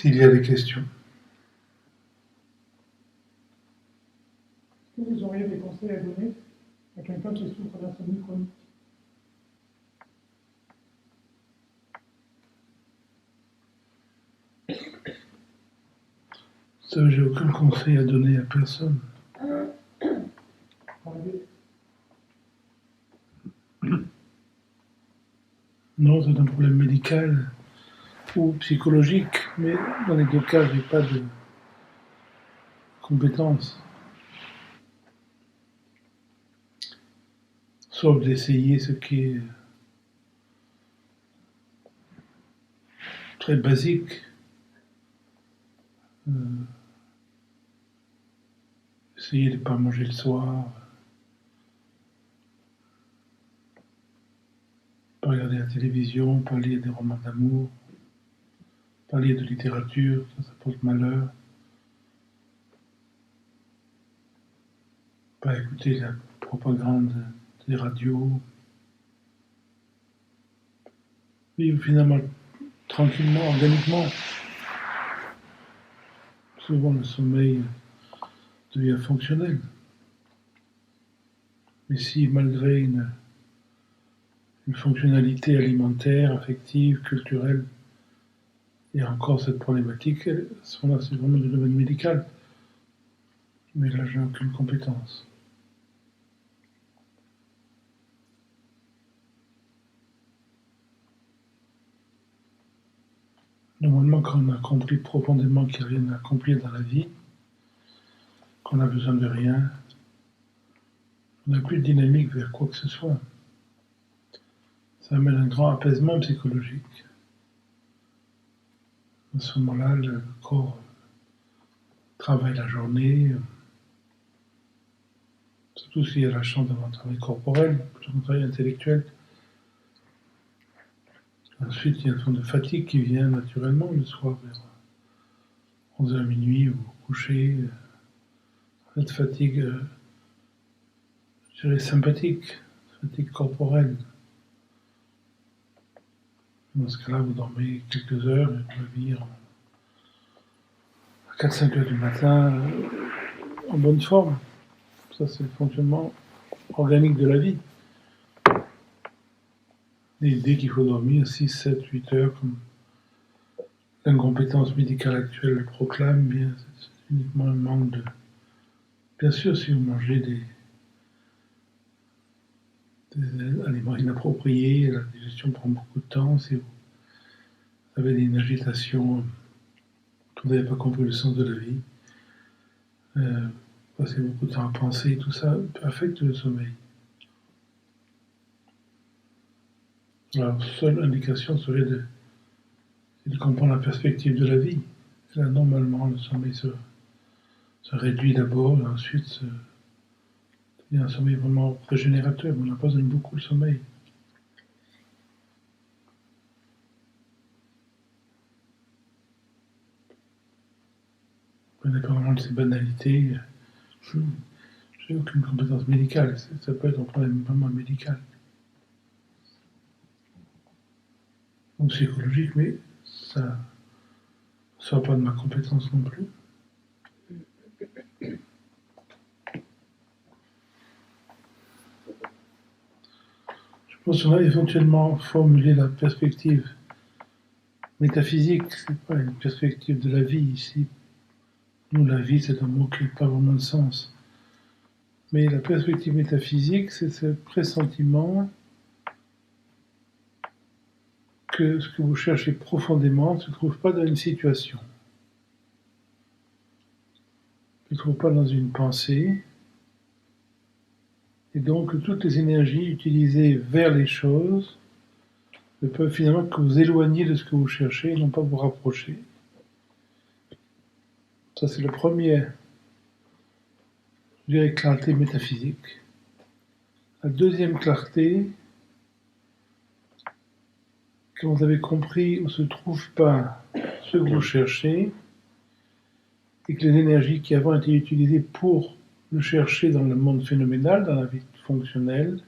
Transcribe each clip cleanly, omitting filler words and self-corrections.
s'il y a des questions. Est-ce que vous auriez des conseils à donner à quelqu'un qui souffre d'insomnie chronique? Ça, j'ai aucun conseil à donner à personne. Non, c'est un problème médical ou psychologique, mais dans les deux cas, je n'ai pas de compétences. Sauf d'essayer ce qui est très basique. Essayer de ne pas manger le soir, pas regarder la télévision, pas lire des romans d'amour, pas lire de littérature, ça porte malheur. Pas écouter la propagande des radios. Vivre finalement tranquillement, organiquement. Souvent le sommeil devient fonctionnel. Mais si malgré une fonctionnalité alimentaire, affective, culturelle, il y a encore cette problématique, à ce moment-là, c'est vraiment du domaine médical. Mais là, j'ai aucune compétence. Normalement, quand on a compris profondément qu'il n'y a rien à accomplir dans la vie, qu'on a besoin de rien, on n'a plus de dynamique vers quoi que ce soit. Ça amène un grand apaisement psychologique. À ce moment-là, le corps travaille la journée, surtout s'il y a la chance d'avoir un travail corporel, plutôt qu'un travail intellectuel. Ensuite, il y a une forme de fatigue qui vient naturellement le soir vers 11h minuit ou au coucher. Cette fatigue, je dirais sympathique, fatigue corporelle. Dans ce cas-là, vous dormez quelques heures et vous réveillez à 4-5 heures du matin en bonne forme. Ça, c'est le fonctionnement organique de la vie. L'idée qu'il faut dormir 6, 7, 8 heures, comme l'incompétence médicale actuelle le proclame, bien, c'est uniquement un manque de... Bien sûr, si vous mangez des aliments inappropriés, la digestion prend beaucoup de temps. Si vous avez une agitation, que vous n'avez pas compris le sens de la vie, passez beaucoup de temps à penser, tout ça affecte le sommeil. La seule indication serait de comprendre la perspective de la vie. Là, normalement, le sommeil se réduit d'abord, et ensuite il y a un sommeil vraiment régénérateur. On n'a pas besoin de beaucoup de sommeil. Indépendamment de ces banalités, je n'ai aucune compétence médicale. Ça peut être un problème vraiment médical. Ou psychologique, mais ça ne sort pas de ma compétence non plus. Je pense qu'on a éventuellement formulé la perspective métaphysique, c'est pas une perspective de la vie ici. Nous, la vie, c'est un mot qui n'a pas vraiment de sens. Mais la perspective métaphysique, c'est ce pressentiment que ce que vous cherchez profondément ne se trouve pas dans une situation, ne se trouve pas dans une pensée, et donc toutes les énergies utilisées vers les choses ne peuvent finalement que vous éloigner de ce que vous cherchez et non pas vous rapprocher. Ça, c'est la première, je dirais, clarté métaphysique. La deuxième clarté, quand vous avez compris où ne se trouve pas ce que vous cherchez, et que les énergies qui avant étaient utilisées pour le chercher dans le monde phénoménal, dans la vie fonctionnelle,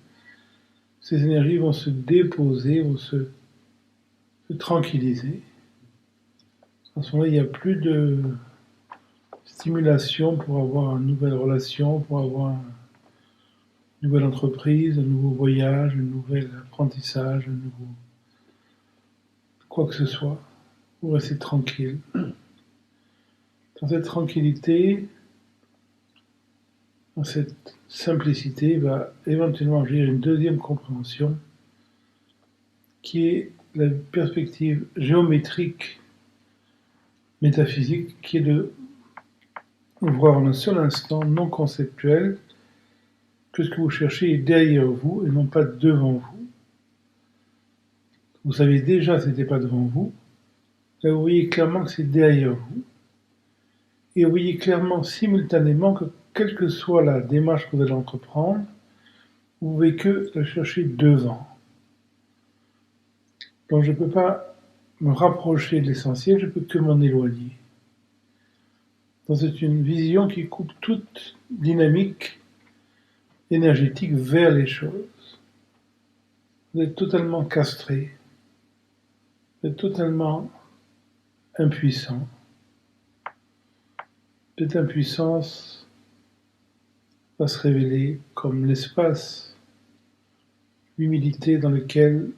ces énergies vont se déposer, vont se tranquilliser. À ce moment-là, il n'y a plus de stimulation pour avoir une nouvelle relation, pour avoir une nouvelle entreprise, un nouveau voyage, un nouvel apprentissage, un nouveau quoi que ce soit. Vous restez tranquille. Dans cette tranquillité, dans cette simplicité, va éventuellement venir une deuxième compréhension qui est la perspective géométrique métaphysique, qui est de voir en un seul instant non conceptuel que ce que vous cherchez est derrière vous et non pas devant vous. Vous savez déjà que ce n'était pas devant vous, là vous voyez clairement que c'est derrière vous, et vous voyez clairement simultanément que quelle que soit la démarche que vous allez entreprendre, vous ne pouvez que la chercher devant. Donc je ne peux pas me rapprocher de l'essentiel, je ne peux que m'en éloigner. Donc c'est une vision qui coupe toute dynamique énergétique vers les choses. Vous êtes totalement castré, vous êtes totalement impuissant. Cette impuissance va se révéler comme l'espace, l'humilité dans lequel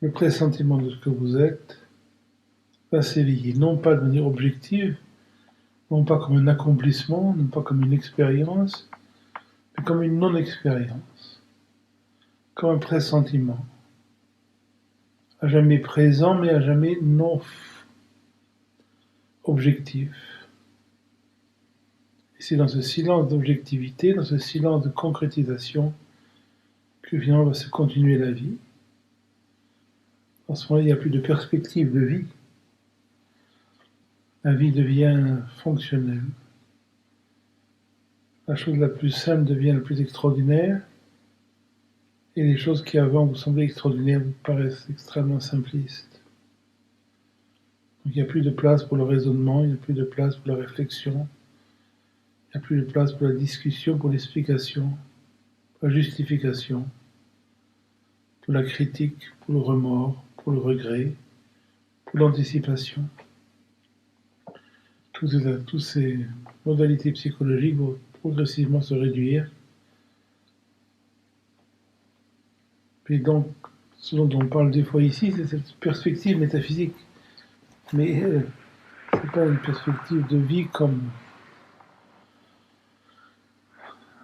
le pressentiment de ce que vous êtes va s'éveiller, non pas de manière objective, non pas comme un accomplissement, non pas comme une expérience, mais comme une non-expérience, comme un pressentiment, à jamais présent, mais à jamais non objectif. Et c'est dans ce silence d'objectivité, dans ce silence de concrétisation, que finalement va se continuer la vie. À ce moment-là, il n'y a plus de perspective de vie. La vie devient fonctionnelle. La chose la plus simple devient la plus extraordinaire, et les choses qui avant vous semblaient extraordinaires vous paraissent extrêmement simplistes. Donc il n'y a plus de place pour le raisonnement, il n'y a plus de place pour la réflexion, il n'y a plus de place pour la discussion, pour l'explication, pour la justification, pour la critique, pour le remords, pour le regret, pour l'anticipation. Toutes ces modalités psychologiques vont progressivement se réduire. Et donc, ce dont on parle des fois ici, c'est cette perspective métaphysique. Mais ce n'est pas une perspective de vie comme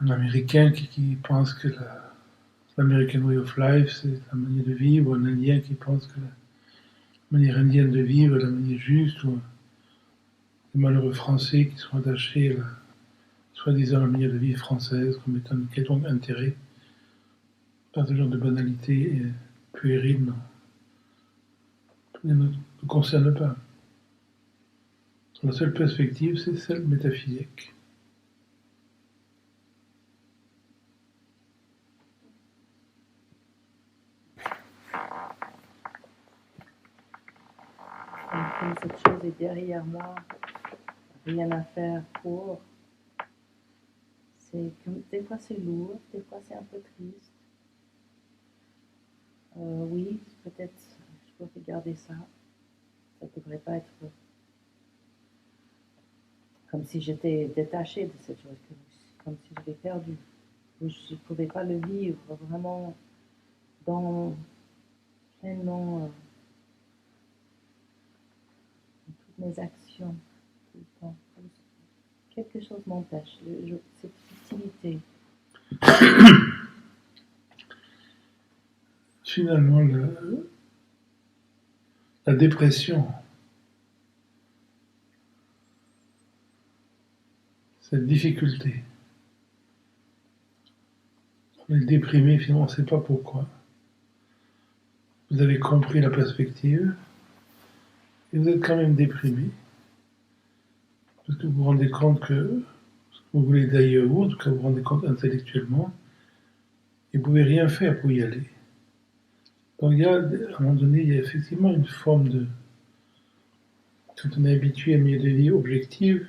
un Américain qui pense que l'American Way of Life, c'est la manière de vivre, ou un Indien qui pense que la manière indienne de vivre est la manière juste, ou les malheureux Français qui sont attachés à soi-disant la manière de vie française comme étant de quelconque intérêt, par ce genre de banalité puérile, non. Ne nous concerne pas. La seule perspective, c'est celle métaphysique. Comme cette chose est derrière moi, rien à faire pour. C'est que des fois c'est lourd, des fois c'est un peu triste. Oui, peut-être je peux regarder ça. Ça ne devrait pas être comme si j'étais détachée de cette chose, comme si je l'ai perdue. Ou je ne pouvais pas le vivre vraiment pleinement dans toutes mes actions, tout le temps. Quelque chose m'empêche, cette subtilité. Finalement, la dépression, cette difficulté, on est déprimé, finalement, on ne sait pas pourquoi. Vous avez compris la perspective, et vous êtes quand même déprimé, parce que vous vous rendez compte que ce que vous voulez d'ailleurs, ou en tout cas vous vous rendez compte intellectuellement, et vous ne pouvez rien faire pour y aller. Donc il y a, à un moment donné, il y a effectivement une forme de... Quand on est habitué à une manière de vie objective,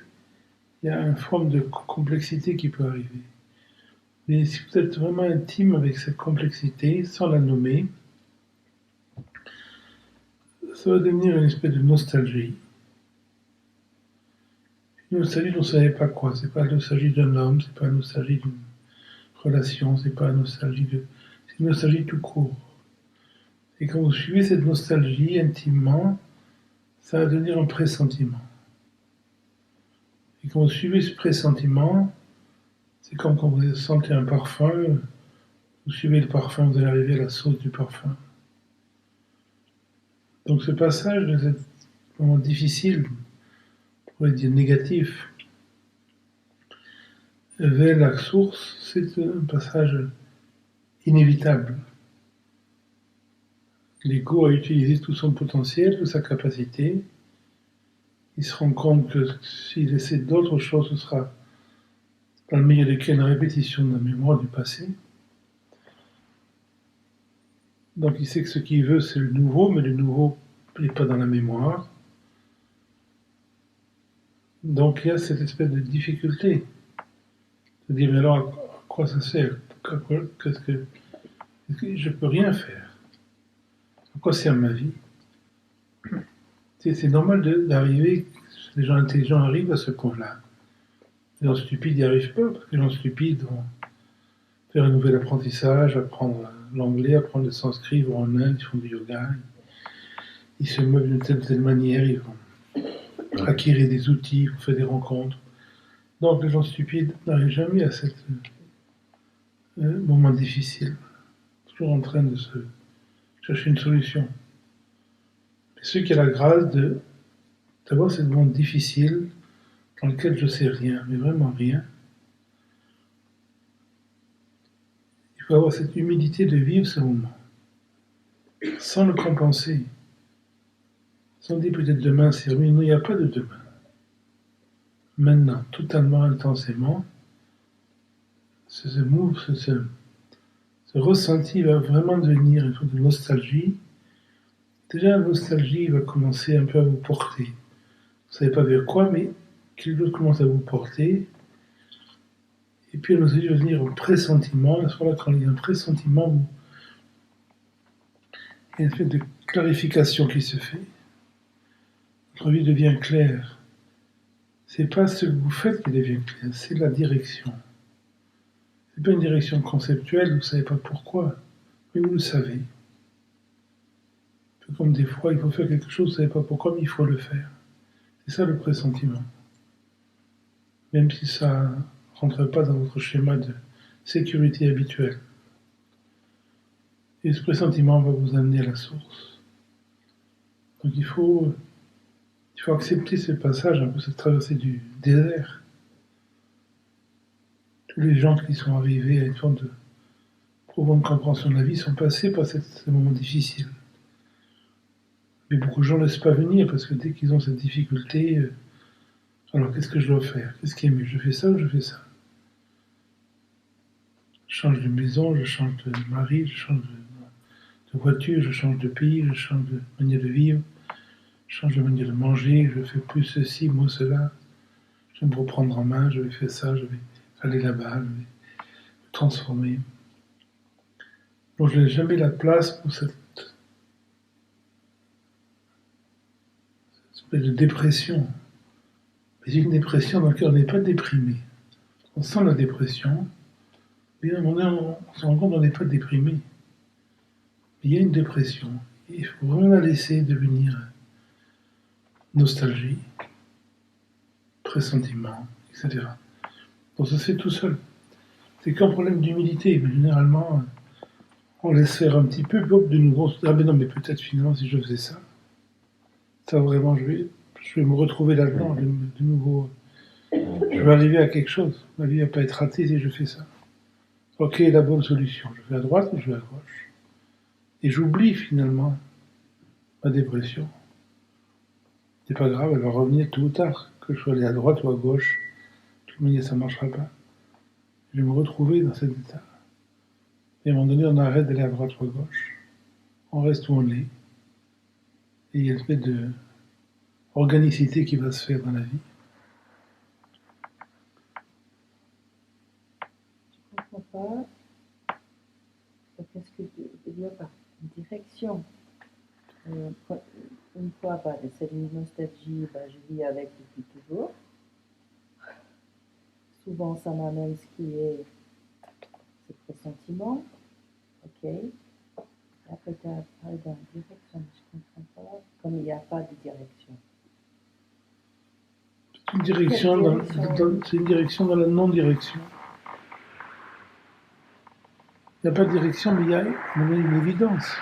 il y a une forme de complexité qui peut arriver. Mais si vous êtes vraiment intime avec cette complexité, sans la nommer, ça va devenir une espèce de nostalgie. Une nostalgie dont on ne savait pas quoi. C'est pas la nostalgie d'un homme, c'est pas la nostalgie d'une relation, c'est pas la nostalgie de. C'est une nostalgie tout court. Et quand vous suivez cette nostalgie intimement, ça va devenir un pressentiment. Et quand vous suivez ce pressentiment, c'est comme quand vous sentez un parfum, vous suivez le parfum, vous allez arriver à la source du parfum. Donc ce passage de ce moment difficile, on pourrait dire négatif, vers la source, c'est un passage inévitable. L'ego a utilisé tout son potentiel, toute sa capacité. Il se rend compte que s'il essaie d'autres choses, ce sera dans le milieu desquels une répétition de la mémoire du passé. Donc il sait que ce qu'il veut, c'est le nouveau, mais le nouveau n'est pas dans la mémoire. Donc il y a cette espèce de difficulté de dire, mais alors à quoi ça sert? Qu'est-ce que je peux rien faire? À quoi sert ma vie? C'est normal d'arriver, les gens intelligents arrivent à ce point-là. Les gens stupides n'y arrivent pas, parce que les gens stupides vont faire un nouvel apprentissage, apprendre l'anglais, apprendre le sanskrit, ils vont en Inde, ils font du yoga, ils se meuvent d'une telle manière, ils vont acquérir des outils, ils vont faire des rencontres. Donc les gens stupides n'arrivent jamais à ce moment difficile, toujours en train de se chercher une solution. Et ceux qui ont la grâce d'avoir ce moment difficile dans lequel je ne sais rien, mais vraiment rien, il faut avoir cette humilité de vivre ce moment, sans le compenser, sans dire peut-être demain c'est ruin, non, il n'y a pas de demain. Maintenant, totalement intensément, ce ressenti va vraiment devenir une sorte de nostalgie. Déjà, la nostalgie va commencer un peu à vous porter. Vous ne savez pas vers quoi, mais quelque chose commence à vous porter. Et puis, la nostalgie va devenir un pressentiment. À ce moment-là, quand il y a un pressentiment, il y a une espèce de clarification qui se fait. Votre vie devient claire. C'est pas ce que vous faites qui devient clair, c'est la direction. C'est pas une direction conceptuelle, vous ne savez pas pourquoi, mais vous le savez. Un peu comme des fois, il faut faire quelque chose, vous ne savez pas pourquoi, mais il faut le faire. C'est ça le pressentiment. Même si ça ne rentre pas dans votre schéma de sécurité habituel. Et ce pressentiment va vous amener à la source. Donc il faut accepter ce passage, un peu cette traversée du désert. Tous les gens qui sont arrivés à une forme de profonde compréhension de la vie sont passés par ce moment difficile. Mais beaucoup de gens ne laissent pas venir parce que dès qu'ils ont cette difficulté, alors qu'est-ce que je dois faire? Qu'est-ce qui est mieux? Je fais ça ou je fais ça? Je change de maison, je change de mari, je change de voiture, je change de pays, je change de manière de vivre, je change de manière de manger, je fais plus ceci, moi cela. Je vais me reprendre en main, je vais faire ça, je vais aller là-bas, je vais me transformer. Donc je n'ai jamais la place pour cette espèce de dépression. Mais une dépression dans laquelle on n'est pas déprimé. On sent la dépression, mais à un moment donné, on se rend compte qu'on n'est pas déprimé. Mais il y a une dépression. Et il faut vraiment la laisser devenir nostalgie, pressentiment, etc. Donc ça se fait tout seul. C'est qu'un problème d'humilité, mais généralement, on laisse faire un petit peu, puis hop, de nouveau, on se dit, ah mais non, mais peut-être finalement si je faisais ça, ça vraiment, je vais me retrouver là-dedans, de nouveau, je vais arriver à quelque chose. Ma vie va pas être ratée si je fais ça. Ok, la bonne solution, je vais à droite ou je vais à gauche. Et j'oublie finalement ma dépression. C'est pas grave, elle va revenir tôt ou tard, que je sois allé à droite ou à gauche. De toute manière, ça ne marchera pas. Je vais me retrouver dans cet état. Et à un moment donné, on arrête d'aller à droite ou à gauche. On reste où on est. Et il y a une espèce de organicité qui va se faire dans la vie. Je ne comprends pas. Qu'est-ce que tu veux dire par direction? Une fois, c'est une nostalgie, je vis avec depuis toujours. Souvent, ça m'amène ce qui est ce pressentiment. Ok. Après, tu as parlé d'une direction, je ne comprends pas. Comme il n'y a pas de direction. Une direction c'est une direction dans la non-direction. Il n'y a pas de direction, mais il y a une évidence.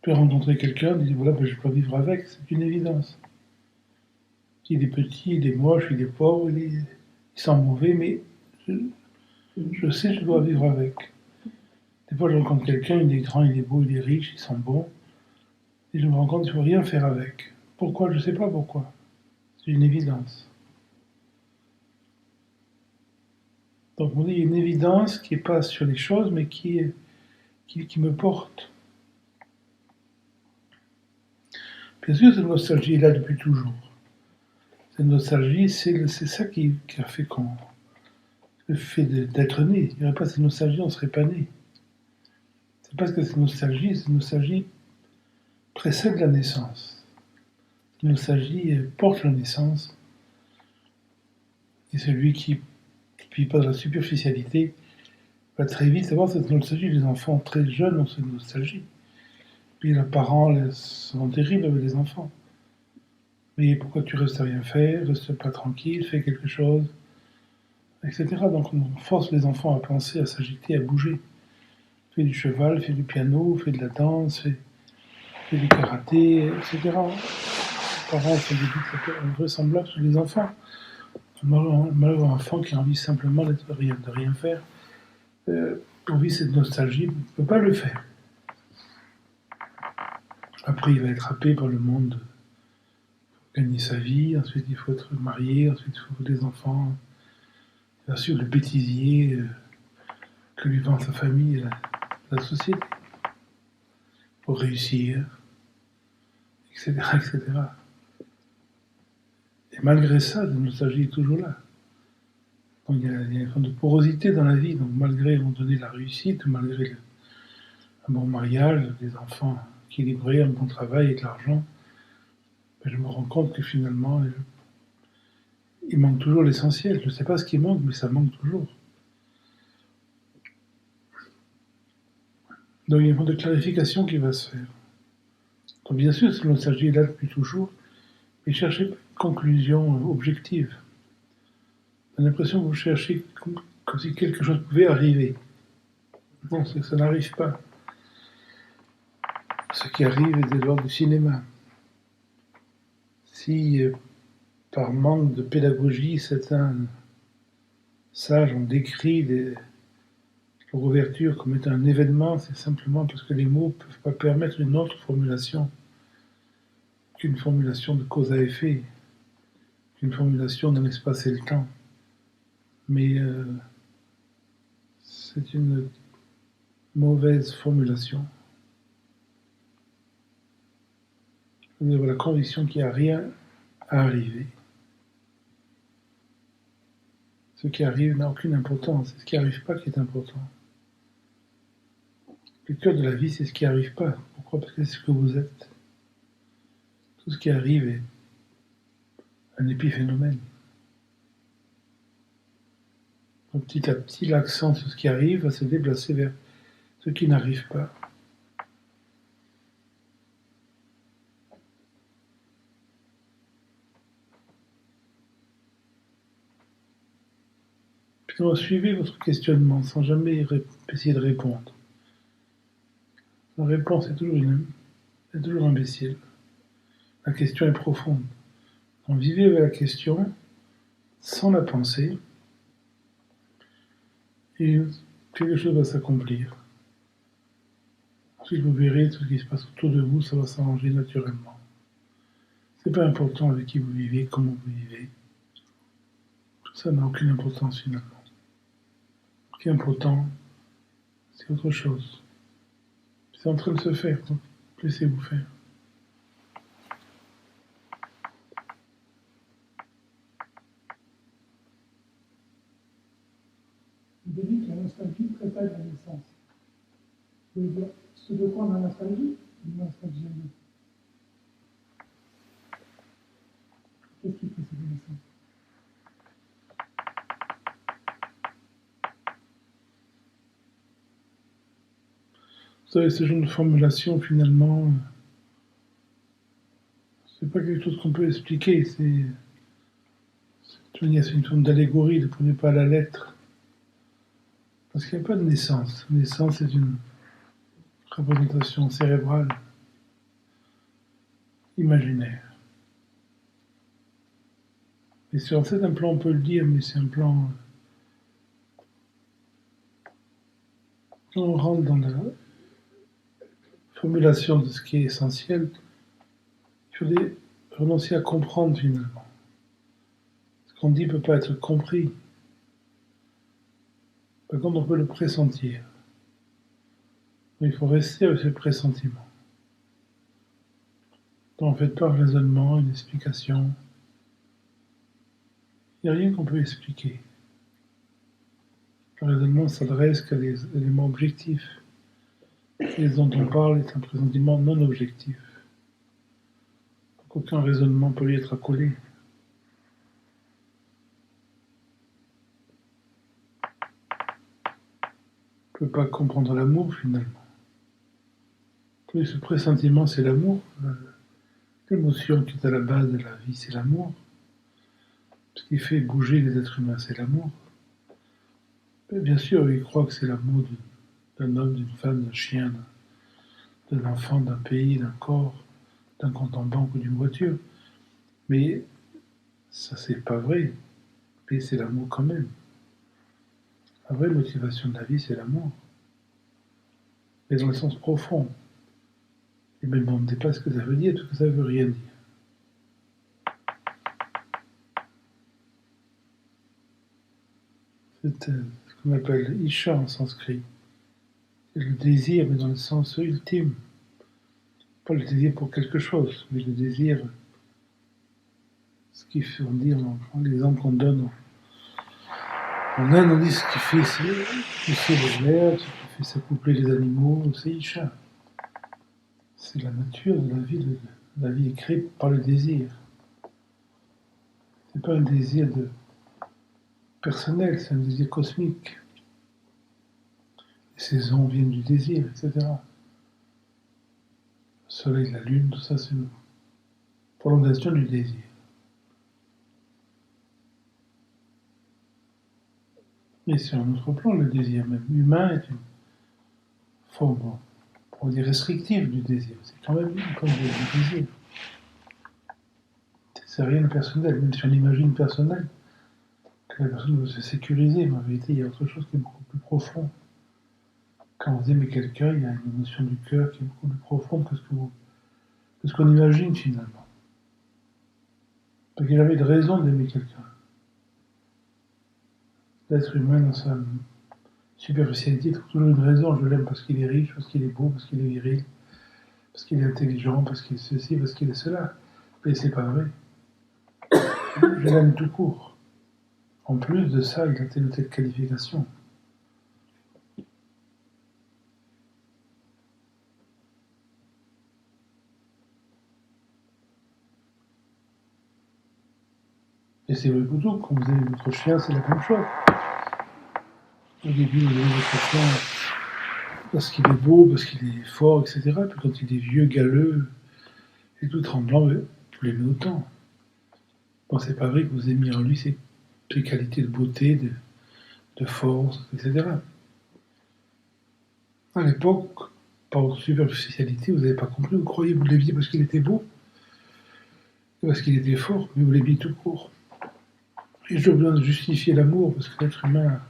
Tu peux rencontrer quelqu'un, tu dis voilà, je ne vais pas vivre avec, c'est une évidence. Il est petit, il est moche, il est pauvre, il sent mauvais, mais je sais que je dois vivre avec. Des fois, je rencontre quelqu'un, il est grand, il est beau, il est riche, il sent bon, et je me rends compte qu'il ne faut rien faire avec. Pourquoi? Je ne sais pas pourquoi. C'est une évidence. Donc on dit il y a une évidence qui passe sur les choses, mais qui me porte. Bien sûr, cette nostalgie est là depuis toujours. Cette nostalgie, c'est ça qui a fait le fait d'être né. Il n'y aurait pas cette nostalgie, on ne serait pas né. C'est parce que cette nostalgie précède la naissance. Cette nostalgie porte la naissance. Et celui qui ne vit pas dans la superficialité va très vite avoir cette nostalgie. Les enfants très jeunes ont cette nostalgie. Puis les parents sont terribles avec les enfants. Mais pourquoi tu restes à rien faire, reste pas tranquille, fais quelque chose, etc. Donc on force les enfants à penser, à s'agiter, à bouger. Fais du cheval, fais du piano, fais de la danse, fais du karaté, etc. Les parents font des dictateurs invraisemblables sur les enfants. Un malheureux enfant qui a envie simplement de rien faire, on vit cette nostalgie, il ne peut pas le faire. Après, il va être happé par le monde, gagner sa vie, ensuite il faut être marié, ensuite il faut des enfants. Bien sûr, le bêtisier que lui vend sa famille et la société pour réussir, etc., etc. Et malgré ça, la nostalgie est toujours là. Donc il y a une forme de porosité dans la vie. Donc malgré, à un moment donné, la réussite, malgré un bon mariage, des enfants équilibrés, un bon travail et de l'argent, je me rends compte que finalement, il manque toujours l'essentiel. Je ne sais pas ce qui manque, mais ça manque toujours. Donc il y a une forme de clarification qui va se faire. Donc bien sûr, cette nostalgie est là depuis toujours, mais cherchez une conclusion objective. J'ai l'impression que vous cherchez comme si quelque chose pouvait arriver. Non, ça n'arrive pas. Ce qui arrive est de l'ordre du cinéma. Si, par manque de pédagogie, certains sages ont décrit leur ouverture comme étant un événement, c'est simplement parce que les mots ne peuvent pas permettre une autre formulation qu'une formulation de cause à effet, qu'une formulation dans l'espace et le temps. Mais c'est une mauvaise formulation. Vous avez la conviction qu'il n'y a rien à arriver. Ce qui arrive n'a aucune importance, c'est ce qui n'arrive pas qui est important. Le cœur de la vie, c'est ce qui n'arrive pas. Pourquoi? Parce que c'est ce que vous êtes. Tout ce qui arrive est un épiphénomène. Donc petit à petit, l'accent sur ce qui arrive va se déplacer vers ce qui n'arrive pas. Puis suivez votre questionnement sans jamais essayer de répondre. La réponse est toujours imbécile. La question est profonde. Donc vivez avec la question sans la penser et quelque chose va s'accomplir. Ensuite, vous verrez tout ce qui se passe autour de vous, ça va s'arranger naturellement. C'est pas important avec qui vous vivez, comment vous vivez. Tout ça n'a aucune importance finalement. Ce qui est important, c'est autre chose. C'est en train de se faire, donc laissez-vous faire. Il dit que la nostalgie précède la naissance. Ce de quoi on a nostalgie, Non, c'est pas que j'aime. Qu'est-ce qui précède la naissance? Vous savez, ce genre de formulation, finalement, c'est pas quelque chose qu'on peut expliquer. C'est une forme d'allégorie, ne prenez pas à la lettre. Parce qu'il n'y a pas de naissance. Naissance est une représentation cérébrale, imaginaire. Et sur un certain plan, on peut le dire, mais c'est un plan. Quand on rentre dans la formulation de ce qui est essentiel, il faut renoncer à comprendre finalement. Ce qu'on dit ne peut pas être compris. Par contre, on peut le pressentir. Mais il faut rester avec ce pressentiment. Donc, en fait, pas un raisonnement, une explication. Il n'y a rien qu'on peut expliquer. Le raisonnement s'adresse qu'à des éléments objectifs. Et ce dont on parle est un pressentiment non objectif. Donc, aucun raisonnement peut lui être accolé. On ne peut pas comprendre l'amour finalement. Oui, ce pressentiment, c'est l'amour. L'émotion qui est à la base de la vie, c'est l'amour. Ce qui fait bouger les êtres humains, c'est l'amour. Mais bien sûr, ils croient que c'est l'amour d'un homme, d'une femme, d'un chien, d'un enfant, d'un pays, d'un corps, d'un compte en banque ou d'une voiture. Mais ça, c'est pas vrai. Mais c'est l'amour quand même. La vraie motivation de la vie, c'est l'amour. Mais dans le sens profond. Et même on ne sait pas ce que ça veut dire, parce que ça ne veut rien dire. C'est ce qu'on appelle Isha en sanskrit. C'est le désir, mais dans le sens ultime. Pas le désir pour quelque chose, mais le désir, ce qui fait, on dit, l'exemple qu'on donne en Inde, on dit ce qui fait pousser les herbes, ce qui fait s'accoupler les animaux, c'est Isha. C'est la nature de la vie. La vie est créée par le désir. C'est pas un désir personnel, c'est un désir cosmique. Les saisons viennent du désir, etc. Le soleil, la lune, tout ça, c'est une prolongation du désir. Mais sur un autre plan, le désir même humain est une forme, on dire, restrictive du désir. C'est quand même une forme de désir. C'est rien de personnel, même si on imagine personnel, que la personne veut se sécuriser, mais en vérité, il y a autre chose qui est beaucoup plus profond. Quand vous aimez quelqu'un, il y a une notion du cœur qui est beaucoup plus profonde que ce qu'on imagine finalement. Donc il avait de raison d'aimer quelqu'un. L'être humain, dans sa superficialité, trouve toujours une raison. Je l'aime parce qu'il est riche, parce qu'il est beau, parce qu'il est viril, parce qu'il est intelligent, parce qu'il est ceci, parce qu'il est cela. Mais c'est pas vrai. Je l'aime tout court. En plus de ça, il a telle ou telle qualification. Et c'est vrai pour tout, quand vous aimez votre chien, c'est la même chose. Au début, vous aimez votre chien parce qu'il est beau, parce qu'il est fort, etc. Puis quand il est vieux, galeux, et tout tremblant, vous l'aimez autant. Bon, c'est pas vrai que vous aimiez en lui ses qualités de beauté, de force, etc. À l'époque, par votre superficialité, vous n'avez pas compris, vous croyez que vous l'aimiez parce qu'il était beau, parce qu'il était fort, mais vous l'aimiez tout court. Et je besoin de justifier l'amour, parce que l'être humain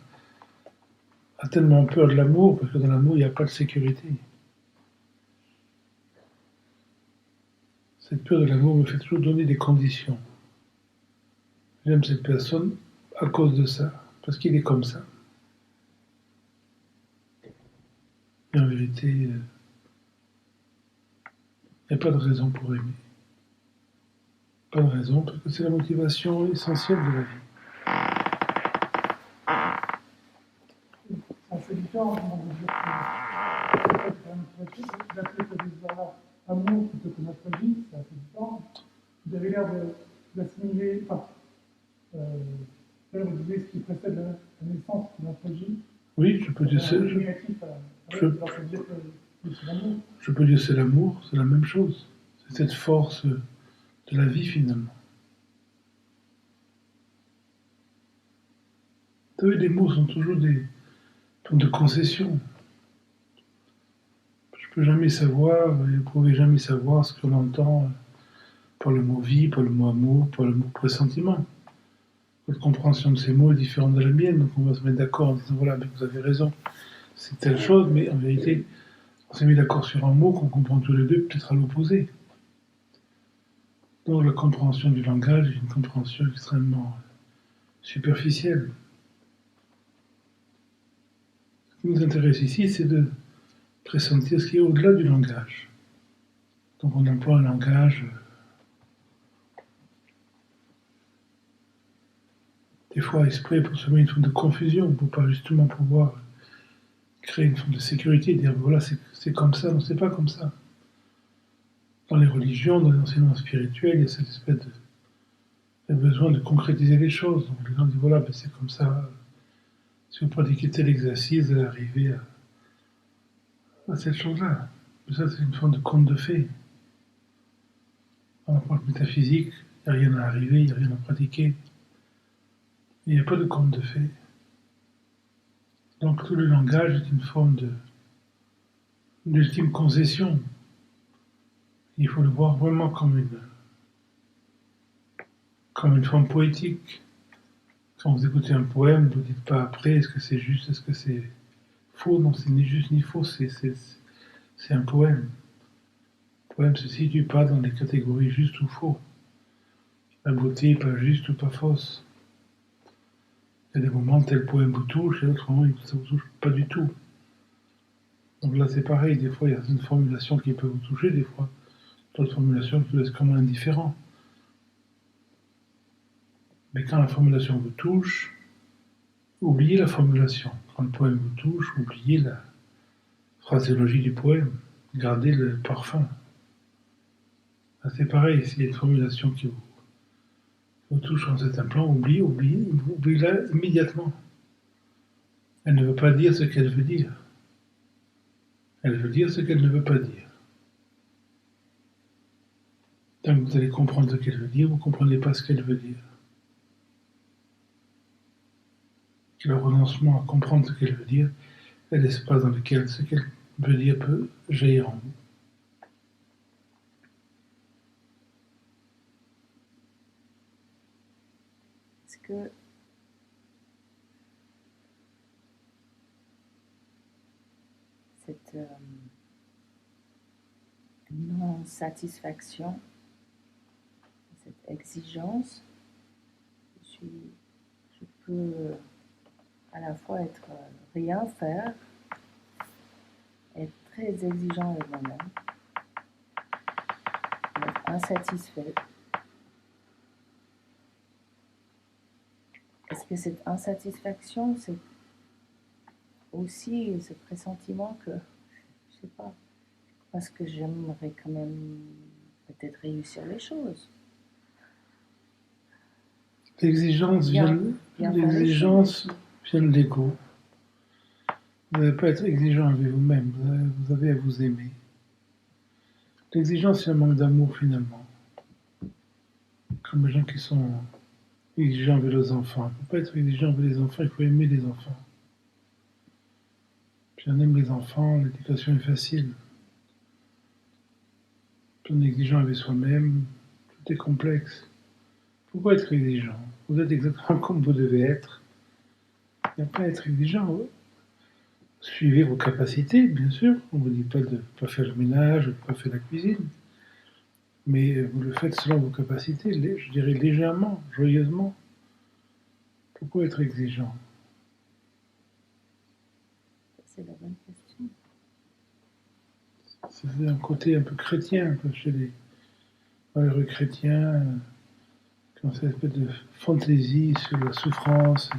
a tellement peur de l'amour, parce que dans l'amour, il n'y a pas de sécurité. Cette peur de l'amour me fait toujours donner des conditions. J'aime cette personne à cause de ça, parce qu'il est comme ça. Et en vérité, il n'y a pas de raison pour aimer. Pas de raison, parce que c'est la motivation essentielle de la vie. C'est assez différent, comment vous dire que c'est pas une motivation, c'est d'appeler ce désir-là précède la naissance d'un projet. Oui, je peux dire c'est, Négatif je- alors ça veut dire que c'est l'amour. je peux dire c'est l'amour, c'est la même chose. C'est cette force de la vie finalement. Vous savez, les mots sont toujours des formes de concessions. Je peux jamais savoir, et vous pouvez jamais savoir ce qu'on entend par le mot vie, par le mot amour, par le mot pressentiment. Votre compréhension de ces mots est différente de la mienne, donc on va se mettre d'accord en disant voilà, mais vous avez raison, c'est telle chose, mais en vérité, on s'est mis d'accord sur un mot qu'on comprend tous les deux, peut-être à l'opposé. Donc la compréhension du langage est une compréhension extrêmement superficielle. Ce qui nous intéresse ici, c'est de pressentir ce qui est au-delà du langage. Donc on emploie un langage des fois exprès pour se mettre une forme de confusion, pour pas justement pouvoir créer une forme de sécurité, dire voilà c'est comme ça, non c'est pas comme ça. Dans les religions, dans les enseignements spirituels, il y a cette espèce de besoin de concrétiser les choses. Donc les gens disent voilà, ben, c'est comme ça. Si vous pratiquez tel exercice, vous allez arriver à cette chose-là. Mais ça, c'est une forme de conte de fées. En approche métaphysique, il n'y a rien à arriver, il n'y a rien à pratiquer. Il n'y a pas de conte de fées. Donc tout le langage est une forme d'ultime concession. Il faut le voir vraiment comme une forme poétique. Quand vous écoutez un poème, vous ne dites pas après est-ce que c'est juste, est-ce que c'est faux. Non, c'est ni juste ni faux, c'est un poème. Le poème ne se situe pas dans les catégories juste ou faux. La beauté n'est pas juste ou pas fausse. Il y a des moments où tel poème vous touche, et d'autres moments ça ne vous touche pas du tout. Donc là c'est pareil, des fois il y a une formulation qui peut vous toucher, des fois d'autres formulations qui vous laissent comme indifférent. Mais quand la formulation vous touche, oubliez la formulation. Quand le poème vous touche, oubliez la phraséologie du poème. Gardez le parfum. Là, c'est pareil, s'il y a une formulation qui vous touche en certain plan, oubliez-la immédiatement. Elle ne veut pas dire ce qu'elle veut dire. Elle veut dire ce qu'elle ne veut pas dire. Tant que vous allez comprendre ce qu'elle veut dire, vous ne comprenez pas ce qu'elle veut dire. Le renoncement à comprendre ce qu'elle veut dire est l'espace dans lequel ce qu'elle veut dire peut jaillir en vous. Est-ce que cette non-satisfaction, cette exigence, je peux à la fois rien faire, être très exigeant avec moi-même, être insatisfait. Est-ce que cette insatisfaction, c'est aussi ce pressentiment que, je sais pas, parce que j'aimerais quand même peut-être réussir les choses. L'exigence vient de l'ego. Vous n'allez pas être exigeant avec vous-même, vous avez à vous aimer. L'exigence, c'est un manque d'amour finalement. Comme les gens qui sont exigeants avec leurs enfants. Il ne faut pas être exigeant avec les enfants, il faut aimer les enfants. Puis on aime les enfants, l'éducation est facile. Puis on est exigeant avec soi-même, tout est complexe. Pourquoi être exigeant? Vous êtes exactement comme vous devez être. Il n'y a pas à être exigeant. Suivez vos capacités, bien sûr. On ne vous dit pas de ne pas faire le ménage, de ne pas faire la cuisine. Mais vous le faites selon vos capacités, je dirais légèrement, joyeusement. Pourquoi être exigeant? C'est la bonne question. C'est un côté un peu chrétien, un peu chez les malheureux chrétiens, qui ont cette espèce de fantaisie sur la souffrance.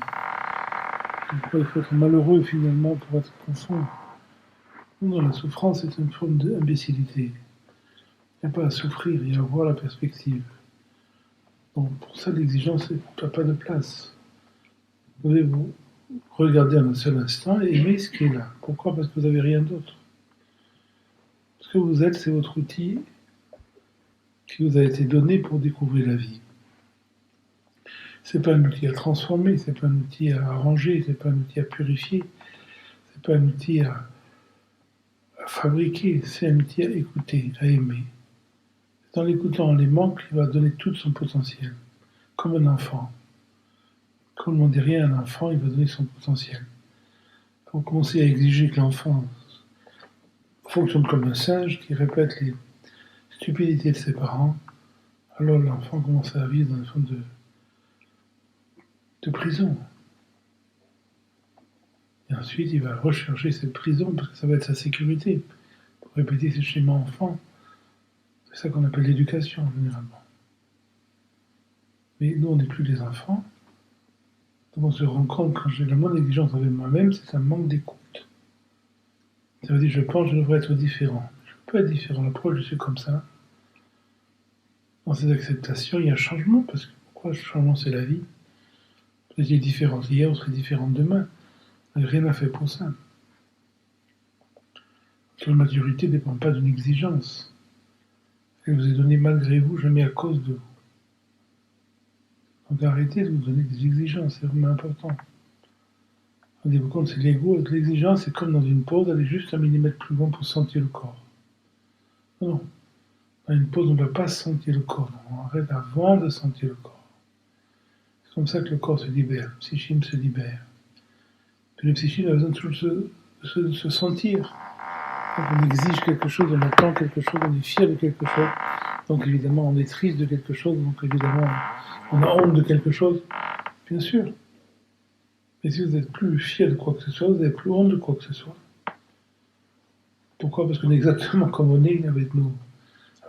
Il faut être malheureux finalement pour être profond. Non, la souffrance est une forme d'imbécilité. Il n'y a pas à souffrir, il y a à voir la perspective. Donc pour ça, l'exigence n'a pas de place. Vous devez vous regarder un seul instant et aimer ce qui est là. Pourquoi? Parce que vous n'avez rien d'autre. Ce que vous êtes, c'est votre outil qui vous a été donné pour découvrir la vie. C'est pas un outil à transformer, c'est pas un outil à arranger, c'est pas un outil à purifier, c'est pas un outil à fabriquer, c'est un outil à écouter, à aimer. En l'écoutant, en l'aimant, qu'il va donner tout son potentiel, comme un enfant. Comme on dit rien à un enfant, il va donner son potentiel. Il faut commencer à exiger que l'enfant fonctionne comme un singe qui répète les stupidités de ses parents. Alors l'enfant commence à vivre dans une forme de prison. Et ensuite, il va rechercher cette prison parce que ça va être sa sécurité. Pour répéter ces schémas enfants, c'est ça qu'on appelle l'éducation, généralement. Mais nous, on n'est plus des enfants. Donc on se rend compte, quand j'ai la moindre exigence avec moi-même, c'est un manque d'écoute. Ça veut dire, je pense que je devrais être différent. Je peux être différent. L'approche, je suis comme ça. Dans cette acceptation, il y a changement, parce que pourquoi le changement, c'est la vie. Vous étiez différente hier, vous serez différente demain. Vous n'avez rien à faire pour ça. Votre maturité ne dépend pas d'une exigence. Elle vous est donnée malgré vous, jamais à cause de vous. Donc arrêtez de vous donner des exigences, c'est vraiment important. Rendez-vous compte, c'est l'ego. L'exigence, c'est comme dans une pause, aller juste un millimètre plus loin pour sentir le corps. Non. Dans une pause, on ne doit pas sentir le corps. On arrête avant de sentir le corps. C'est comme ça que le corps se libère, le psychisme se libère. Puis le psychisme a besoin de se sentir. Donc on exige quelque chose, on attend quelque chose, on est fier de quelque chose. Donc évidemment, on est triste de quelque chose, donc évidemment, on a honte de quelque chose. Bien sûr. Mais si vous n'êtes plus fier de quoi que ce soit, vous n'avez plus honte de quoi que ce soit. Pourquoi? Parce qu'on est exactement comme on est, avec nos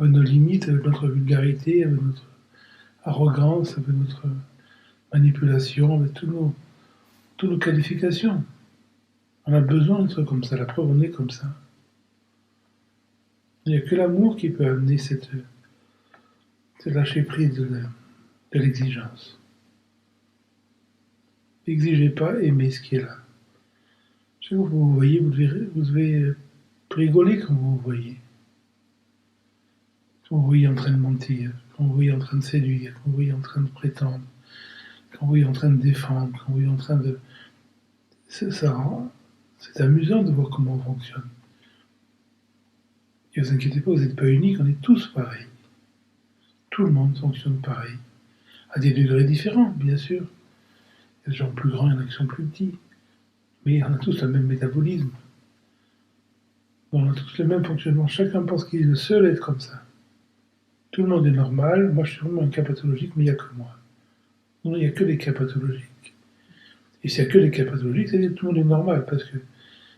limites, avec notre vulgarité, avec notre arrogance, avec notre manipulation, avec toutes nos qualifications. On a besoin d'être comme ça, la preuve, on est comme ça. Il n'y a que l'amour qui peut amener cette lâcher prise de l'exigence. N'exigez pas, aimez ce qui est là. Chaque fois que vous voyez, vous devez rigoler quand vous vous voyez. Quand vous voyez en train de mentir, quand vous voyez en train de séduire, quand vous voyez en train de prétendre, quand vous voyez en train de défendre, quand vous voyez en train de... C'est amusant de voir comment on fonctionne. Et ne vous inquiétez pas, vous n'êtes pas unique, on est tous pareils. Tout le monde fonctionne pareil. À des degrés différents, bien sûr. Il y a des gens plus grands, il y en a qui sont plus petits. Mais on a tous le même métabolisme. On a tous le même fonctionnement. Chacun pense qu'il est le seul à être comme ça. Tout le monde est normal. Moi, je suis vraiment un cas pathologique, mais il n'y a que moi. Non, il n'y a que des cas pathologiques. Et s'il n'y a que des cas pathologiques, c'est-à-dire que tout le monde est normal. Parce que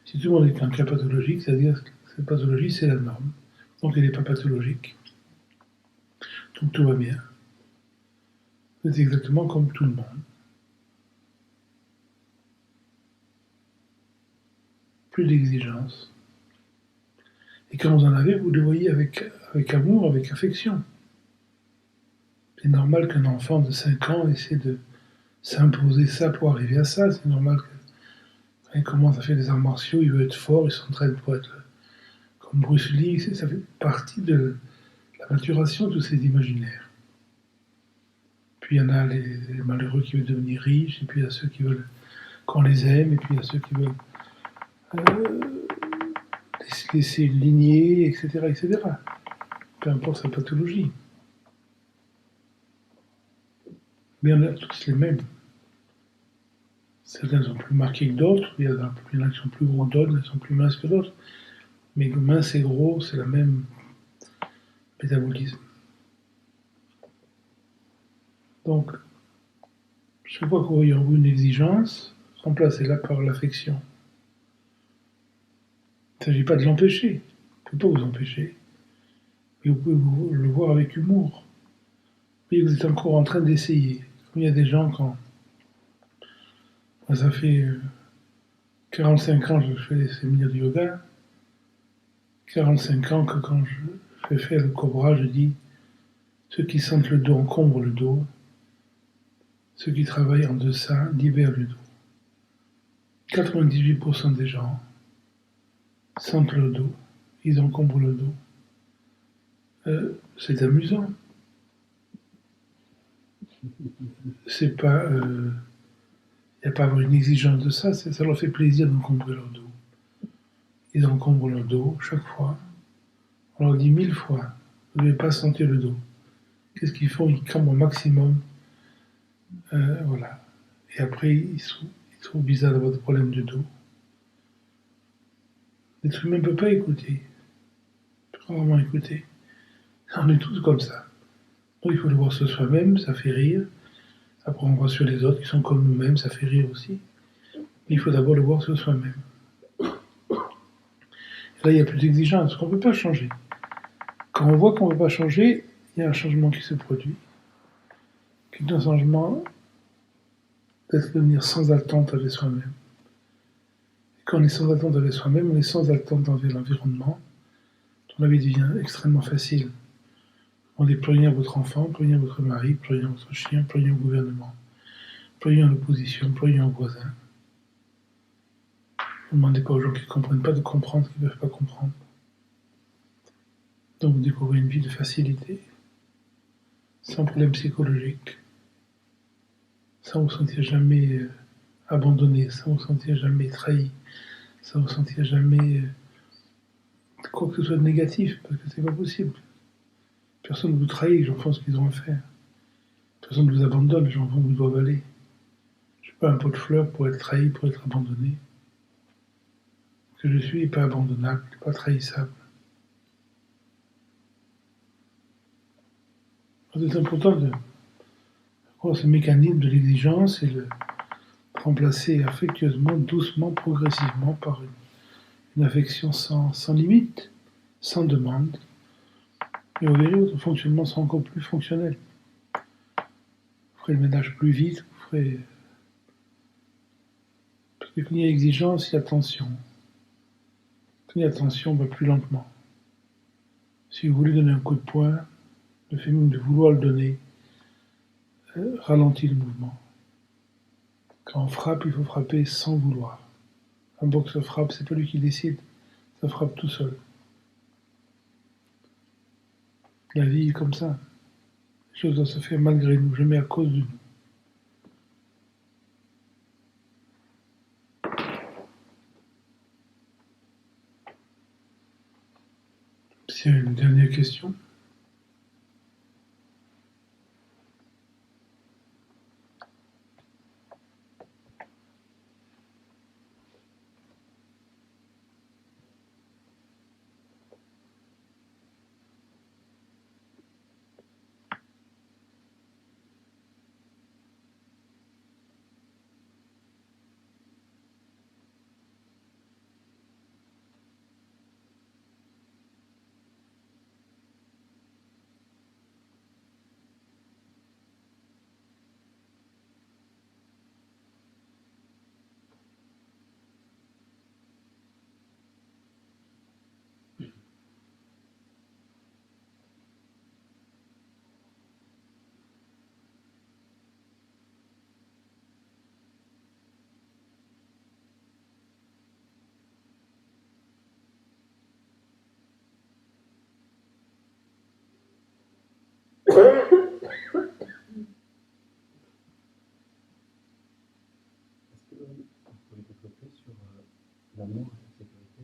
si tout le monde est un cas pathologique, c'est-à-dire que cette pathologie, c'est la norme. Donc, elle n'est pas pathologique. Donc, tout va bien. Vous êtes exactement comme tout le monde. Plus d'exigence. Et quand vous en avez, vous le voyez avec amour, avec affection. C'est normal qu'un enfant de 5 ans essaie de s'imposer ça pour arriver à ça. C'est normal que quand il commence à faire des arts martiaux, il veut être fort, il s'entraîne pour être comme Bruce Lee. Ça fait partie de la maturation de tous ces imaginaires. Puis il y en a les malheureux qui veulent devenir riches, et puis il y a ceux qui veulent qu'on les aime, et puis il y a ceux qui veulent laisser une lignée, etc., etc. Peu importe sa pathologie. Mais on a tous les mêmes. Certains sont plus marqués que d'autres, il y en a qui sont plus gros que d'autres, qui sont plus minces que d'autres. Mais mince et gros, c'est le même métabolisme. Donc, chaque fois que vous voyez en vous une exigence, remplacez-la par l'affection. Il ne s'agit pas de l'empêcher. Il ne peut pas vous empêcher. Mais vous pouvez le voir avec humour. Et vous êtes encore en train d'essayer. Comme il y a des gens quand... Moi, ça fait 45 ans que je fais des séminaires de yoga. 45 ans que quand je fais faire le cobra, je dis ceux qui sentent le dos encombrent le dos. Ceux qui travaillent en deçà libèrent le dos. 98% des gens sentent le dos, ils encombrent le dos. C'est amusant. C'est pas, il n'y a pas à avoir une exigence de ça, ça leur fait plaisir d'encombrer leur dos. Ils encombrent leur dos chaque fois. On leur dit 1000 fois, vous ne devez pas sentir le dos. Qu'est-ce qu'ils font? Ils cambrent au maximum. Voilà. Et après, ils trouvent bizarre d'avoir des problèmes de dos. L'être humain ne peut pas écouter. Il peut rarement écouter. On est tous comme ça. Donc il faut le voir sur soi-même, ça fait rire. Après on voit sur les autres qui sont comme nous-mêmes, ça fait rire aussi. Mais il faut d'abord le voir sur soi-même. Et là, il n'y a plus d'exigence, qu'on ne peut pas changer. Quand on voit qu'on ne peut pas changer, il y a un changement qui se produit. Qui est un changement d'être devenir sans attente avec soi-même. Et quand on est sans attente avec soi-même, on est sans attente envers l'environnement. La vie devient extrêmement facile. On n'est plus rien à votre enfant, plus rien à votre mari, plus rien à votre chien, plus rien au gouvernement, plus rien à l'opposition, plus rien aux voisins. Ne demandez pas aux gens qui ne comprennent pas de comprendre ce qu'ils ne peuvent pas comprendre. Donc vous découvrez une vie de facilité, sans problème psychologique, sans vous sentir jamais abandonné, sans vous sentir jamais trahi, sans vous sentir jamais quoi que ce soit de négatif, parce que c'est pas possible. Personne ne vous trahit, les gens font ce qu'ils ont à faire. Personne ne vous abandonne, les gens vont où ils doivent aller. Je ne suis pas un pot de fleurs pour être trahi, pour être abandonné. Ce que je suis n'est pas abandonnable, pas trahissable. C'est important de voir ce mécanisme de l'exigence et le remplacer affectueusement, doucement, progressivement par une affection sans limite, sans demande. Et vous verrez, votre fonctionnement sera encore plus fonctionnel. Vous ferez le ménage plus vite, vous ferez... Parce que quand il y a exigence, il y a tension. Quand il y a tension, on va plus lentement. Si vous voulez donner un coup de poing, le fait même de vouloir le donner ralentit le mouvement. Quand on frappe, il faut frapper sans vouloir. Un boxeur frappe, c'est pas lui qui décide, ça frappe tout seul. La vie est comme ça. Les choses doivent se faire malgré nous, jamais à cause de nous. S'il y a une dernière question. L'amour et la sécurité.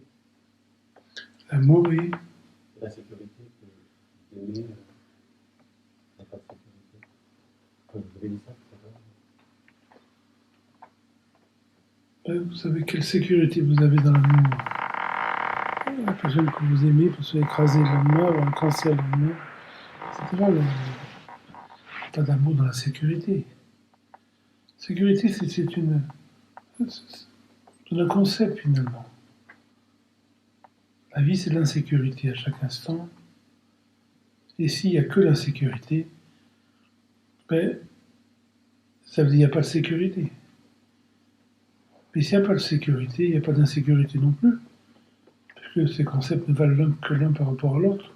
L'amour et La sécurité d'aimer n'a pas de sécurité. Vous avez dit ça tout à l'heure. vous savez quelle sécurité vous avez dans l'amour. La personne que vous aimez peut se écraser le lendemain, avoir un cancer le lendemain. C'est pas pas d'amour dans la sécurité. Sécurité, c'est un concept finalement. La vie, c'est de l'insécurité à chaque instant. Et s'il n'y a que l'insécurité, ben, ça veut dire qu'il n'y a pas de sécurité. Mais s'il n'y a pas de sécurité, il n'y a pas d'insécurité non plus. Parce que ces concepts ne valent que l'un par rapport à l'autre.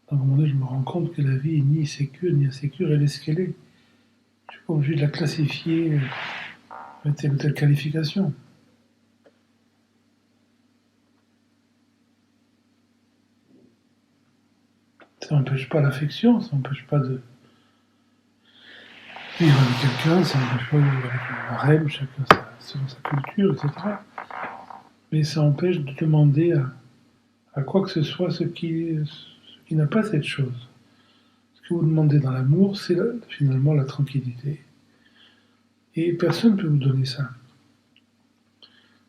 À un moment donné, je me rends compte que la vie est ni sécure ni insécure, elle est ce qu'elle est. Je suis pas obligé de la classifier avec telle ou telle qualification. Ça n'empêche pas l'affection, ça n'empêche pas de vivre avec quelqu'un, ça n'empêche pas de vivre avec un harem, chacun selon sa culture, etc. Mais ça empêche de demander à quoi que ce soit ce qui n'a pas cette chose. Ce que vous demandez dans l'amour, c'est finalement la tranquillité. Et personne ne peut vous donner ça.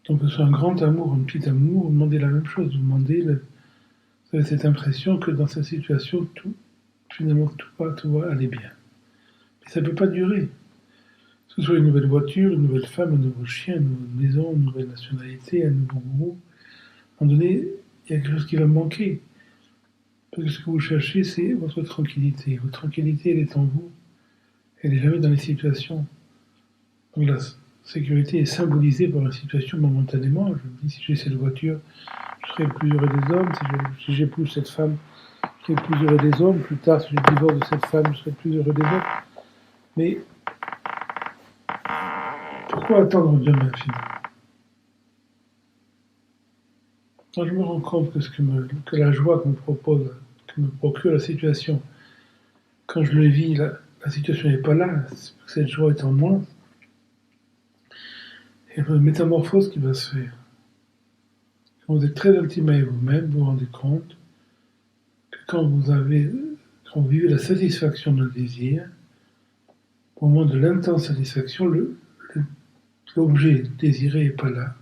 Donc que ce soit un grand amour, un petit amour, vous demandez la même chose. Vous demandez, vous avez cette impression que dans cette situation, finalement, tout va aller bien. Mais ça ne peut pas durer. Que ce soit une nouvelle voiture, une nouvelle femme, un nouveau chien, une nouvelle maison, une nouvelle nationalité, un nouveau gourou, à un moment donné, il y a quelque chose qui va manquer. Parce que ce que vous cherchez, c'est votre tranquillité. Votre tranquillité, elle est en vous. Elle n'est jamais dans les situations. Donc la sécurité est symbolisée par une situation momentanément. Je me dis, si j'ai cette voiture, je serai plus heureux des hommes. Si j'épouse cette femme, je serai plus heureux des hommes. Plus tard, si je divorce de cette femme, je serai plus heureux des hommes. Mais pourquoi attendre demain, finalement? Quand je me rends compte que la joie que me procure la situation, quand je le vis, la situation n'est pas là, cette joie est en moi, il y a une métamorphose qui va se faire. Quand vous êtes très intime avec vous-même, vous vous rendez compte que quand vous vivez la satisfaction de désir, au moment de l'intense satisfaction, l'objet désiré n'est pas là.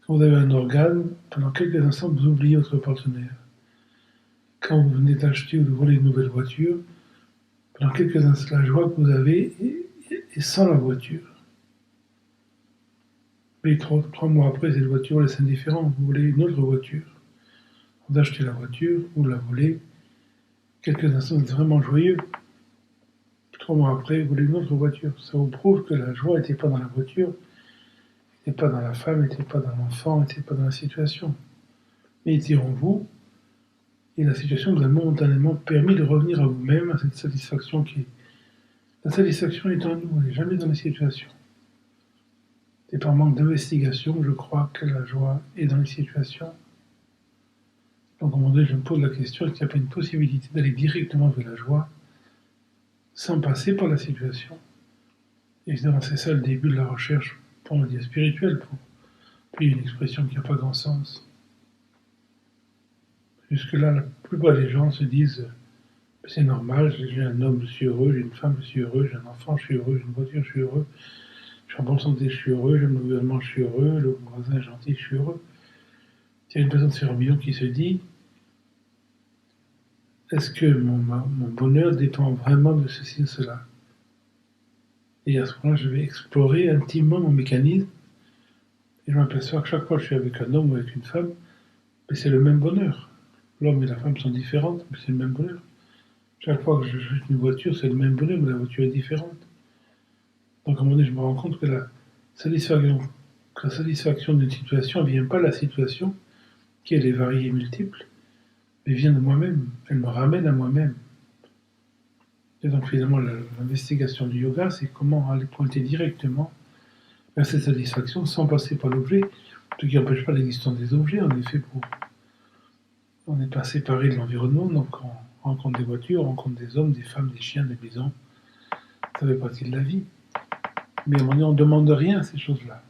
Quand vous avez un orgasme, pendant quelques instants, vous oubliez votre partenaire. Quand vous venez d'acheter ou de voler une nouvelle voiture, pendant quelques instants, la joie que vous avez est sans la voiture. Mais trois mois après, cette voiture laisse indifférent. Vous voulez une autre voiture. Vous achetez la voiture, vous la volez. Quelques instants, vous êtes vraiment joyeux. 3 mois après, vous voulez une autre voiture. Ça vous prouve que la joie n'était pas dans la voiture, n'était pas dans la femme, n'était pas dans l'enfant, n'était pas dans la situation. Mais était en vous. Et la situation vous a momentanément permis de revenir à vous-même, à cette satisfaction qui est. La satisfaction est en nous, elle n'est jamais dans les situations. C'est par manque d'investigation, je crois, que la joie est dans les situations. Donc, à un moment donné, je me pose la question, est-ce qu'il n'y a pas une possibilité d'aller directement vers la joie sans passer par la situation? Évidemment, c'est ça le début de la recherche, pour le dire spirituelle, pour puis une expression qui n'a pas grand sens. Jusque-là, la plupart des gens se disent c'est normal, j'ai un homme, je suis heureux, j'ai une femme, je suis heureux, j'ai un enfant, je suis heureux, j'ai une voiture, je suis heureux, je suis en bonne santé, je suis heureux, j'aime le gouvernement, je suis heureux, le voisin est gentil, je suis heureux. Il y a une personne sur un million qui se dit est-ce que mon bonheur dépend vraiment de ceci ou cela? Et à ce moment-là, je vais explorer intimement mon mécanisme et je m'aperçois que chaque fois que je suis avec un homme ou avec une femme, c'est le même bonheur. L'homme et la femme sont différentes, mais c'est le même bonheur. Chaque fois que je jette une voiture, c'est le même bonheur, mais la voiture est différente. Donc à un moment donné, je me rends compte que la satisfaction d'une situation ne vient pas de la situation, qui elle est variée et multiple, mais vient de moi-même. Elle me ramène à moi-même. Et donc finalement, l'investigation du yoga, c'est comment aller pointer directement vers cette satisfaction sans passer par l'objet, ce qui n'empêche pas l'existence des objets. En effet, on n'est pas séparé de l'environnement, donc on rencontre des voitures, on rencontre des hommes, des femmes, des chiens, des maisons. Ça fait partie de la vie. Mais à un moment donné, on ne demande rien à ces choses-là.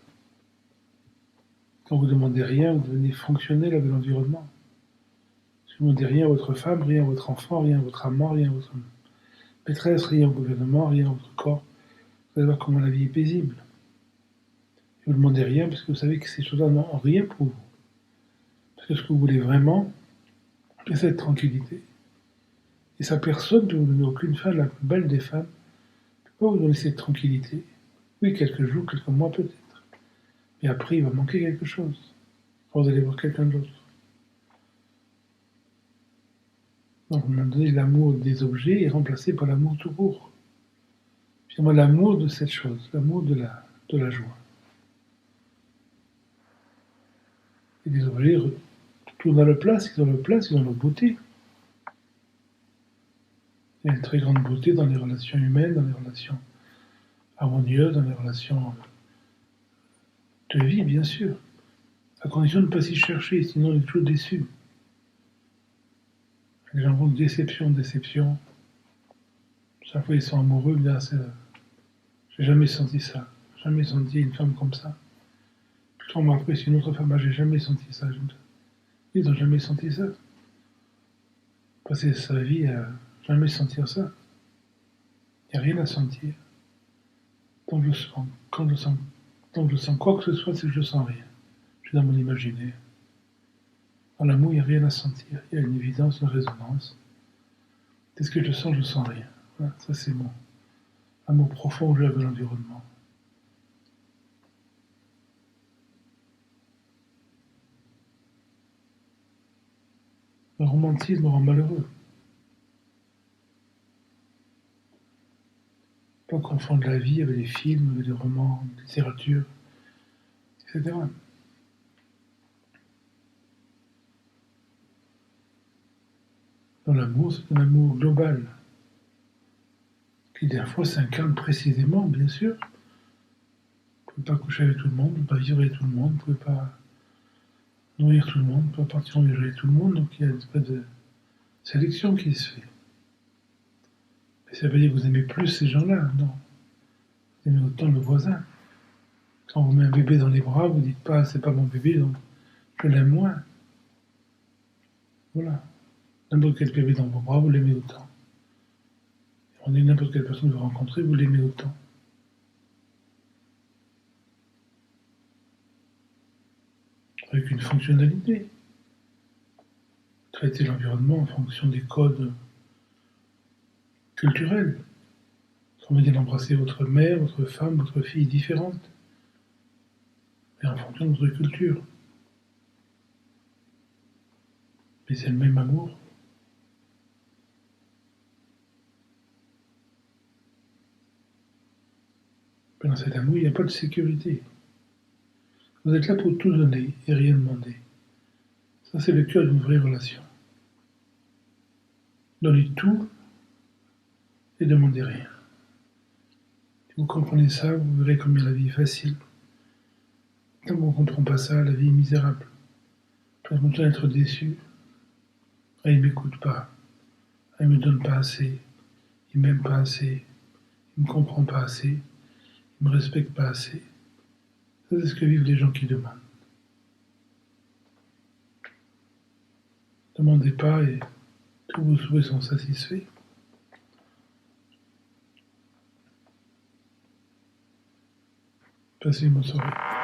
Quand vous ne demandez rien, vous devenez fonctionnel avec l'environnement. Si vous ne demandez rien à votre femme, rien à votre enfant, rien à votre amant, rien à votre maîtresse, rien au gouvernement, rien à votre corps, vous allez voir comment la vie est paisible. Et vous ne demandez rien parce que vous savez que ces choses-là n'ont rien pour vous. Parce que ce que vous voulez vraiment, c'est cette tranquillité. Et ça, personne ne peut vous donner, aucune femme, la plus belle des femmes, ne peut pas vous donner cette tranquillité. Oui, quelques jours, quelques mois peut-être. Mais après, il va manquer quelque chose. Quand vous allez voir quelqu'un d'autre. Donc, à un moment donné, l'amour des objets est remplacé par l'amour tout court. Finalement, l'amour de cette chose, l'amour de la joie. Et les objets tournent à leur place, ils ont leur place, ils ont leur beauté. Il y a une très grande beauté dans les relations humaines, dans les relations harmonieuses, dans les relations de vie, bien sûr. À condition de ne pas s'y chercher, sinon on est toujours déçu. Les gens vont de déception en déception. Chaque fois ils sont amoureux, mais là, j'ai jamais senti ça. Jamais senti une femme comme ça. Puis quand on m'a c'est une autre femme, j'ai jamais senti ça. Ils n'ont jamais senti ça. Passer sa vie à jamais sentir ça. Il n'y a rien à sentir. Tant que je sens, tant que je sens quoi que ce soit, c'est que je sens rien. Je suis dans mon imaginaire. Dans l'amour, il n'y a rien à sentir. Il y a une évidence, une résonance. C'est ce que je sens rien. Voilà, ça c'est mon amour profond que j'ai de l'environnement. Le romantisme rend malheureux. Pas confondre la vie avec les films, avec les romans, la littérature, etc. Dans l'amour, c'est un amour global, qui des fois s'incarne précisément, bien sûr. Vous ne pouvez pas coucher avec tout le monde, vous ne pouvez pas vivre avec tout le monde, vous ne pouvez pas nourrir tout le monde, vous ne pouvez pas partir en voyage avec tout le monde, donc il y a une espèce de sélection qui se fait. Mais ça veut dire que vous aimez plus ces gens-là, non. Vous aimez autant le voisin. Quand vous mettez un bébé dans les bras, vous ne dites pas c'est pas mon bébé, donc je l'aime moins. Voilà. N'importe quel bébé dans vos bras, vous l'aimez autant. On est n'importe quelle personne que vous rencontrez, vous l'aimez autant. Avec une fonctionnalité. Traiter l'environnement en fonction des codes culturels. On veut dire d'embrasser votre mère, votre femme, votre fille différente. Et en fonction de votre culture. Mais c'est le même amour. Mais dans cet amour, il n'y a pas de sécurité. Vous êtes là pour tout donner et rien demander. Ça, c'est le cœur d'une vraie relation. Donnez tout et demandez rien. Si vous comprenez ça, vous verrez combien la vie est facile. Quand on ne comprend pas ça, la vie est misérable. On a besoin d'être déçu. Ah, il ne m'écoute pas. Ah, il ne me donne pas assez. Il ne m'aime pas assez. Il ne me comprend pas assez. Il ne me respecte pas assez. Ça, c'est ce que vivent les gens qui demandent. Ne demandez pas et tous vos souhaits sont satisfaits. Passez une bonne soirée.